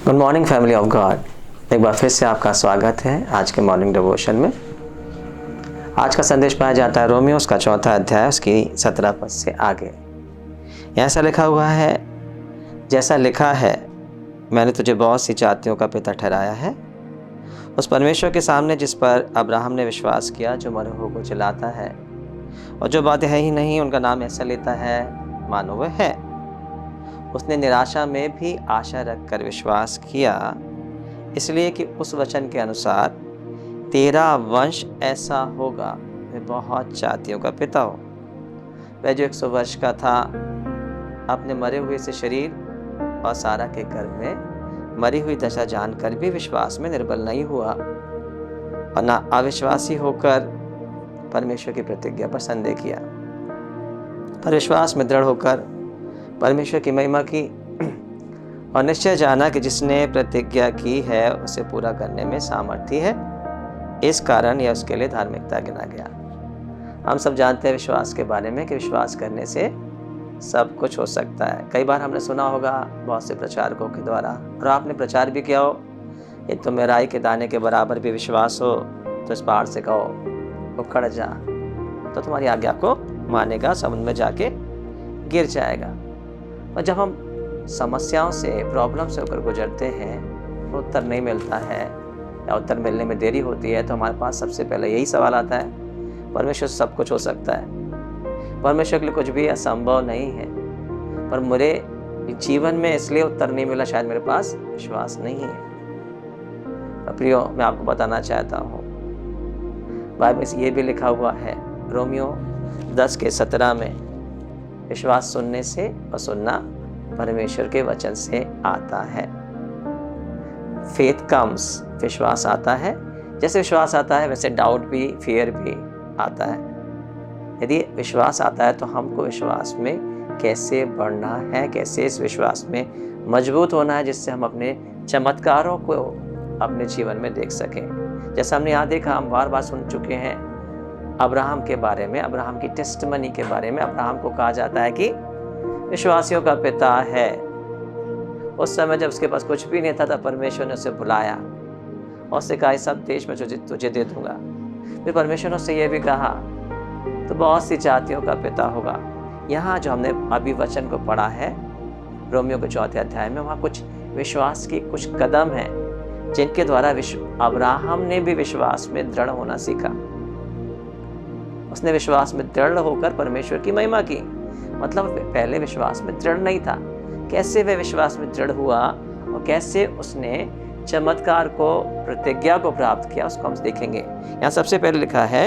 Good morning family of God. एक बार फिर से आपका स्वागत है आज के मॉर्निंग डिवोशन में। आज का संदेश पाया जाता है रोमियो उसका 4था अध्याय उसकी 17 पद से आगे। ऐसा लिखा हुआ है, जैसा लिखा है, मैंने तुझे बहुत सी जातियों का पिता ठहराया है, उस परमेश्वर के सामने जिस पर अब्राहम ने विश्वास किया, जो मरे हुए को जलाता है और जो बातें है ही नहीं उनका नाम ऐसा लेता है मानो वह है। उसने निराशा में भी आशा रखकर विश्वास किया, इसलिए कि उस वचन के अनुसार तेरा वंश ऐसा होगा, वह बहुत जातियों का पिता हो। वह जो 100 वर्ष का था, अपने मरे हुए से शरीर और सारा के गर्भ में मरी हुई दशा जानकर भी विश्वास में निर्बल नहीं हुआ और ना अविश्वासी होकर परमेश्वर की प्रतिज्ञा पर संदेह किया, पर विश्वास में दृढ़ होकर परमेश्वर की महिमा की और निश्चय जाना कि जिसने प्रतिज्ञा की है उसे पूरा करने में सामर्थ्य है, इस कारण यह उसके लिए धार्मिकता गिना गया। हम सब जानते हैं विश्वास के बारे में कि विश्वास करने से सब कुछ हो सकता है। कई बार हमने सुना होगा बहुत से प्रचारकों के द्वारा, और आपने प्रचार भी किया हो, ये तुम्हें राई के दाने के बराबर भी विश्वास हो तो इस पहाड़ से कहो उखड़ जा, तो तुम्हारी आज्ञा को मानेगा, समुद्र में जाके गिर जाएगा। और जब हम समस्याओं से, प्रॉब्लम से होकर गुजरते हैं, तो उत्तर नहीं मिलता है या उत्तर मिलने में देरी होती है, तो हमारे पास सबसे पहले यही सवाल आता है, परमेश्वर से सब कुछ हो सकता है, परमेश्वर के लिए कुछ भी असंभव नहीं है, पर मेरे जीवन में इसलिए उत्तर नहीं मिला, शायद मेरे पास विश्वास नहीं है। प्रियो, मैं आपको बताना चाहता हूँ, बाइबल में ये भी लिखा हुआ है, रोमियो 10:17 में, विश्वास सुनने से और सुनना परमेश्वर के वचन से आता है। फेथ कम्स, विश्वास आता है, जैसे विश्वास आता है वैसे डाउट भी, फियर भी आता है। यदि विश्वास आता है तो हमको विश्वास में कैसे बढ़ना है, कैसे इस विश्वास में मजबूत होना है, जिससे हम अपने चमत्कारों को अपने जीवन में देख सकें। जैसा हमने यहाँ देखा, हम बार बार सुन चुके हैं अब्राहम के बारे में, अब्राहम की टेस्टमनी के बारे में। अब्राहम को कहा जाता है कि विश्वासियों का पिता है। उस समय जब उसके पास कुछ भी नहीं था, तब परमेश्वर ने उसे बुलाया और उससे कहा, सब देश में तुझे दे दूंगा। फिर परमेश्वर ने उससे यह भी कहा, तो बहुत सी जातियों का पिता होगा। यहाँ जो हमने अभी वचन को पढ़ा है रोमियो के 4थे अध्याय में, वहाँ कुछ विश्वास की कुछ कदम हैं जिनके द्वारा अब्राहम ने भी विश्वास में दृढ़ होना सीखा। उसने विश्वास में दृढ़ होकर परमेश्वर की महिमा की। मतलब पहले विश्वास में दृढ़ नहीं था। कैसे वह विश्वास में दृढ़ हुआ और कैसे उसने चमत्कार को, प्रतिज्ञा को प्राप्त किया, उसको हम देखेंगे। यहाँ सबसे पहले लिखा है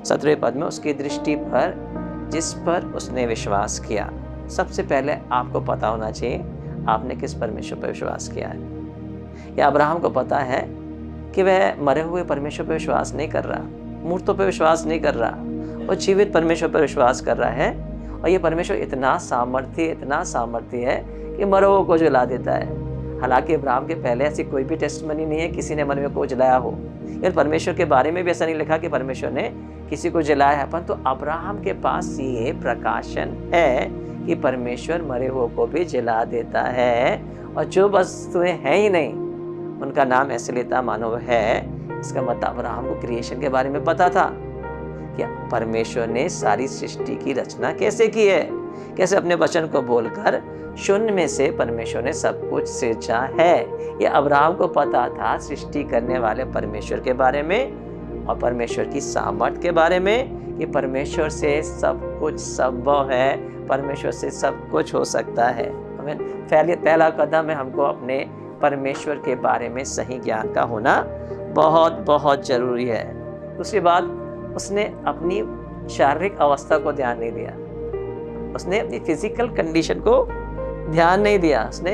17वें पद में, उसकी दृष्टि पर जिस पर उसने विश्वास किया। सबसे पहले आपको पता होना चाहिए आपने किस परमेश्वर पर विश्वास किया है। या अब्राहम को पता है कि वह मरे हुए परमेश्वर पर विश्वास नहीं कर रहा, मूर्तों पर विश्वास नहीं कर रहा, और जीवित परमेश्वर पर विश्वास कर रहा है। और ये परमेश्वर इतना सामर्थ्य है कि मरे हुए को जला देता है। हालांकि अब्राहम के पहले ऐसी कोई भी टेस्टमनी नहीं है किसी ने मरे हुए को जलाया हो। यार परमेश्वर के बारे में भी ऐसा नहीं लिखा कि परमेश्वर ने किसी को जलाया है, परंतु अब्राहम के पास ये प्रकाशन है कि परमेश्वर मरे हुए को भी जला देता है, और जो वस्तुएं हैं ही नहीं उनका नाम ऐसे लेता मानो वह है। इसका मतलब अब्राहम को क्रिएशन के बारे में पता था कि परमेश्वर ने सारी सृष्टि की रचना कैसे की है, कैसे अपने वचन को बोलकर शून्य में से परमेश्वर ने सब कुछ सृजा है। यह अब्राहम को पता था सृष्टि करने वाले परमेश्वर के बारे में और परमेश्वर की सामर्थ के बारे में, कि परमेश्वर से सब कुछ संभव है, परमेश्वर से सब कुछ हो सकता है। पहला कदम है हमको अपने परमेश्वर के बारे में सही ज्ञान का होना बहुत बहुत जरूरी है। दूसरी बात, उसने अपनी शारीरिक अवस्था को ध्यान नहीं दिया, उसने अपनी फिजिकल कंडीशन को ध्यान नहीं दिया। उसने,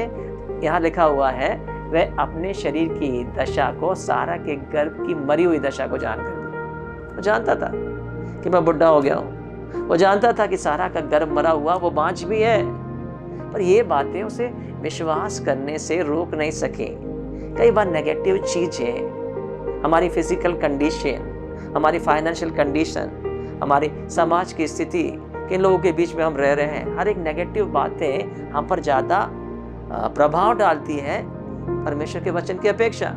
यहाँ लिखा हुआ है, वह अपने शरीर की दशा को, सारा के गर्भ की मरी हुई दशा को जानकर दिया। वो जानता था कि मैं बुढ़ा हो गया हूँ, वो जानता था कि सारा का गर्भ मरा हुआ, वो बांझ भी है, पर ये बातें उसे विश्वास करने से रोक नहीं सके। कई बार नेगेटिव चीजें, हमारी फिजिकल कंडीशन, हमारी फाइनेंशियल कंडीशन, हमारी समाज की स्थिति, किन लोगों के बीच में हम रह रहे हैं, हर एक नेगेटिव बातें हम पर ज़्यादा प्रभाव डालती है परमेश्वर के वचन की अपेक्षा।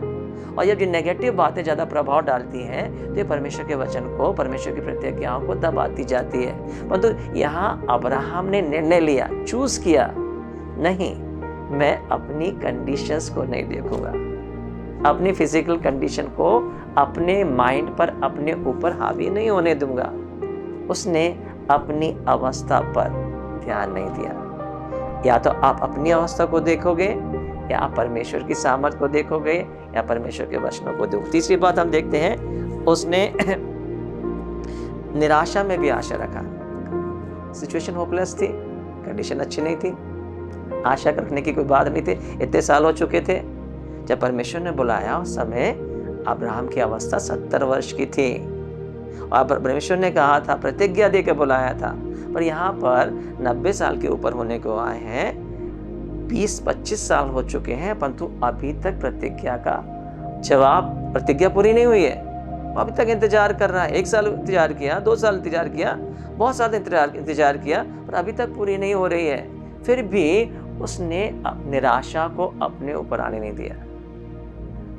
और जब ये नेगेटिव बातें ज़्यादा प्रभाव डालती हैं तो ये परमेश्वर के वचन को, परमेश्वर की प्रतिज्ञाओं को दबाती जाती है। परंतु यहाँ अब्राहम ने निर्णय लिया, चूज किया, नहीं, मैं अपनी कंडीशंस को नहीं देखूंगा, अपनी फिजिकल कंडीशन को अपने माइंड पर, अपने ऊपर हावी नहीं होने दूंगा। उसने अपनी अवस्था पर ध्यान नहीं दिया। या तो आप अपनी अवस्था को देखोगे, या आप परमेश्वर की सामर्थ को देखोगे, या परमेश्वर के वचनों को देखोगे। तीसरी बात हम देखते हैं, उसने निराशा में भी आशा रखा। सिचुएशन होपलेस थी, कंडीशन अच्छी नहीं थी, आशा रखने की कोई बात नहीं थी। इतने साल हो चुके थे। जब परमेश्वर ने बुलाया उस समय अब्राहम की अवस्था 70 वर्ष की थी, और परमेश्वर ने कहा था, प्रतिज्ञा दे के बुलाया था। पर यहाँ पर 90 साल के ऊपर होने को आए हैं, 20-25 साल हो चुके हैं, परंतु अभी तक प्रतिज्ञा का जवाब, प्रतिज्ञा पूरी नहीं हुई है। अभी तक इंतजार कर रहा है। 1 साल इंतजार किया, 2 साल इंतजार किया, बहुत साल इंतजार किया, पर अभी तक पूरी नहीं हो रही है। फिर भी उसने निराशा को अपने ऊपर आने नहीं दिया।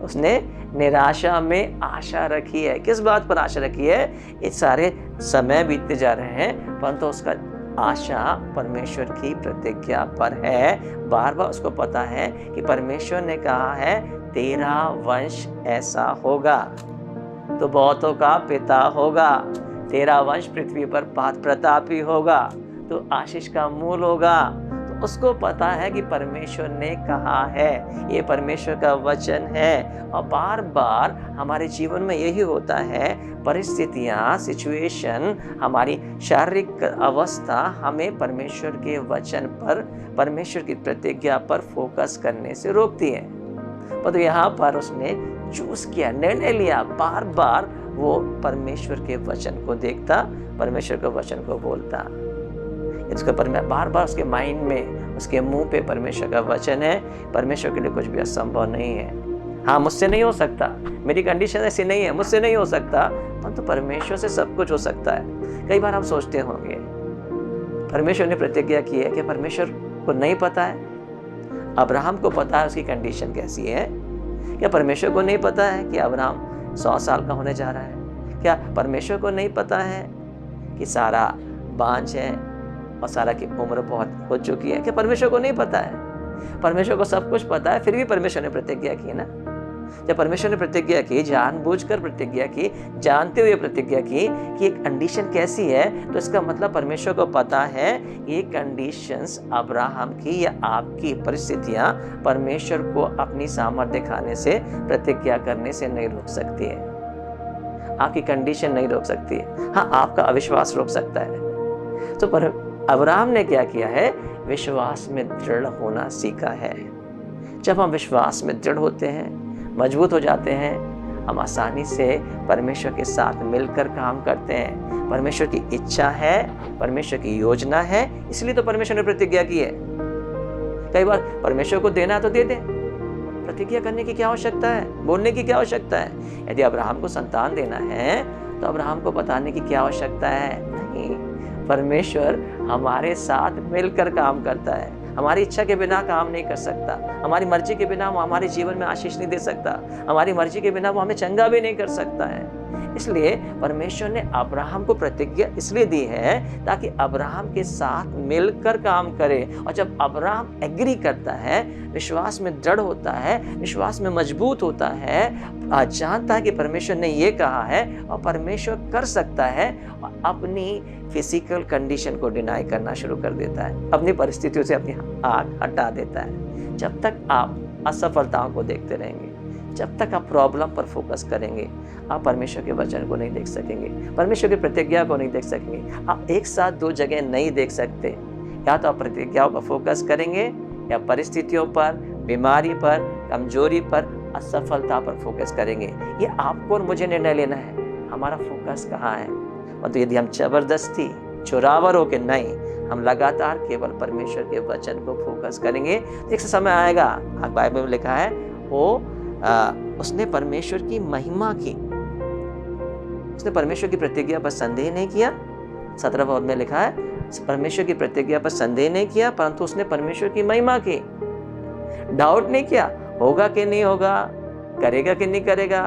उसने निराशा में आशा रखी है। किस बात पर आशा रखी है? ये सारे समय बीतते जा रहे हैं, परंतु उसका आशा परमेश्वर की प्रतिज्ञा पर है। बार बार उसको पता है कि परमेश्वर ने कहा है, तेरा वंश ऐसा होगा, तो बहुतों का पिता होगा, तेरा वंश पृथ्वी पर प्रतापी होगा, तो आशीष का मूल होगा। तो उसको पता है कि परमेश्वर ने कहा है, ये परमेश्वर का वचन है। और बार बार हमारे जीवन में यही होता है, परिस्थितियाँ, सिचुएशन, हमारी शारीरिक अवस्था हमें परमेश्वर के वचन पर, परमेश्वर की प्रतिज्ञा पर फोकस करने से रोकती है। पर यहाँ पर उसने चूज किया, निर्णय लिया, बार बार वो परमेश्वर के वचन को देखता, परमेश्वर के वचन को बोलता। इसके पर मैं बार बार उसके माइंड में, उसके मुंह पे परमेश्वर का वचन है, परमेश्वर के लिए कुछ भी असंभव नहीं है। हाँ, मुझसे नहीं हो सकता, मेरी कंडीशन ऐसी नहीं है, मुझसे नहीं हो सकता, परंतु परमेश्वर से सब कुछ हो सकता है। कई बार हम सोचते होंगे, परमेश्वर ने प्रतिज्ञा की है, कि परमेश्वर को नहीं पता है? अब्राहम को पता है उसकी कंडीशन कैसी है। क्या परमेश्वर को नहीं पता है कि अब्राहम 100 साल का होने जा रहा है? क्या परमेश्वर को नहीं पता है कि सारा बांझ है और सारा की उम्र बहुत हो चुकी है? क्या परमेश्वर को नहीं पता है? परमेश्वर को सब कुछ पता है, फिर भी परमेश्वर ने प्रतिज्ञा की ना। जब परमेश्वर ने प्रतिज्ञा की, जानबूझकर प्रतिज्ञा की, जानते हुए प्रतिज्ञा की कि एक कंडीशन कैसी है, तो इसका मतलब परमेश्वर को पता है ये कंडीशंस अब्राहम की या आपकी परिस्थितियां परमेश्वर को अपनी सामर्थ्य दिखाने से, प्रतिज्ञा करने से नहीं रोक सकती है। आपकी कंडीशन नहीं रोक सकती है। हाँ, आपका अविश्वास रोक सकता है। तो अब्राहम ने क्या किया है? विश्वास में दृढ़ होना सीखा है। जब हम विश्वास में दृढ़ होते हैं, मजबूत हो जाते हैं, हम आसानी से परमेश्वर के साथ मिलकर काम करते हैं। परमेश्वर की इच्छा है, परमेश्वर की योजना है, इसलिए तो परमेश्वर ने प्रतिज्ञा की है। कई बार परमेश्वर को देना तो दे दे, प्रतिज्ञा करने की क्या आवश्यकता है, बोलने की क्या आवश्यकता है? यदि अब्राहम को संतान देना है तो अब्राहम को बताने की क्या आवश्यकता है? नहीं, परमेश्वर हमारे साथ मिलकर काम करता है। हमारी इच्छा के बिना काम नहीं कर सकता, हमारी मर्जी के बिना वो हमारे जीवन में आशीष नहीं दे सकता, हमारी मर्जी के बिना वो हमें चंगा भी नहीं कर सकता है। इसलिए परमेश्वर ने अब्राहम को प्रतिज्ञा इसलिए दी है ताकि अब्राहम के साथ मिलकर काम करे। और जब अब्राहम एग्री करता है, विश्वास में दृढ़ होता है, विश्वास में मजबूत होता है, जानता है कि परमेश्वर ने ये कहा है और परमेश्वर कर सकता है, और अपनी फिजिकल कंडीशन को डिनाई करना शुरू कर देता है, अपनी परिस्थितियों से अपनी आंख हटा देता है। जब तक आप असफलताओं को देखते रहेंगे, जब तक आप प्रॉब्लम पर फोकस करेंगे, आप परमेश्वर के वचन को नहीं देख सकेंगे, परमेश्वर की प्रतिज्ञा को नहीं देख सकेंगे। आप एक साथ दो जगह नहीं देख सकते। या तो आप प्रतिज्ञाओं पर फोकस करेंगे, या परिस्थितियों पर, बीमारी पर, कमजोरी पर, असफलता पर फोकस करेंगे। ये आपको और मुझे निर्णय लेना है, हमारा फोकस कहाँ है। और तो यदि हम जबरदस्ती चोरावर होकर नहीं, हम लगातार केवल परमेश्वर के वचन को फोकस करेंगे, तो एक समय आएगा, बाइबल में लिखा है, उसने परमेश्वर की महिमा की, उसने परमेश्वर की प्रतिज्ञा पर संदेह नहीं किया। 17 पद में लिखा है, परमेश्वर की प्रतिज्ञा पर संदेह नहीं किया, परंतु उसने परमेश्वर की महिमा की। डाउट नहीं किया, होगा कि नहीं होगा, करेगा कि नहीं करेगा,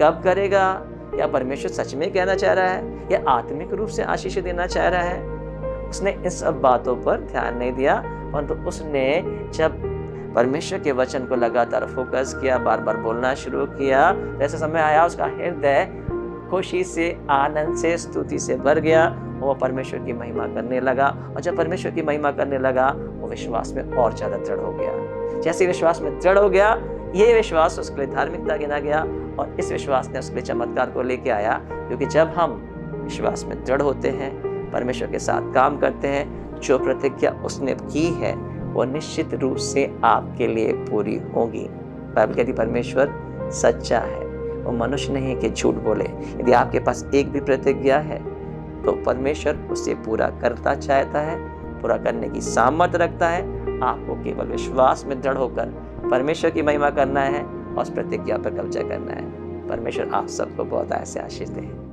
कब करेगा, क्या परमेश्वर सच में कहना चाह रहा है या आत्मिक रूप से आशीष देना चाह रहा है। उसने इन सब बातों पर ध्यान नहीं दिया, परंतु उसने जब परमेश्वर के वचन को लगातार फोकस किया, बार बार बोलना शुरू किया, तो ऐसा समय आया उसका हृदय खुशी से, आनंद से, स्तुति से भर गया। वो परमेश्वर की महिमा करने लगा, और जब परमेश्वर की महिमा करने लगा वो विश्वास में और ज्यादा दृढ़ हो गया। जैसे विश्वास में दृढ़ हो गया, ये विश्वास उसके लिए धार्मिकता गिना गया, और इस विश्वास ने उसके लिए चमत्कार को लेके आया। क्योंकि जब हम विश्वास में दृढ़ होते हैं, परमेश्वर के साथ काम करते हैं, जो प्रतिज्ञा उसने की है वो निश्चित रूप से आपके लिए पूरी होगी। बाइबल कहती परमेश्वर सच्चा है, वो मनुष्य नहीं कि झूठ बोले। यदि आपके पास एक भी प्रतिज्ञा है तो परमेश्वर उसे पूरा करता चाहता है, पूरा करने की सामर्थ्य रखता है। आपको केवल विश्वास में दृढ़ होकर परमेश्वर की महिमा करना है और उस प्रतिज्ञा पर कब्जा करना है। परमेश्वर आप सबको बहुत ऐसे आशीष दे।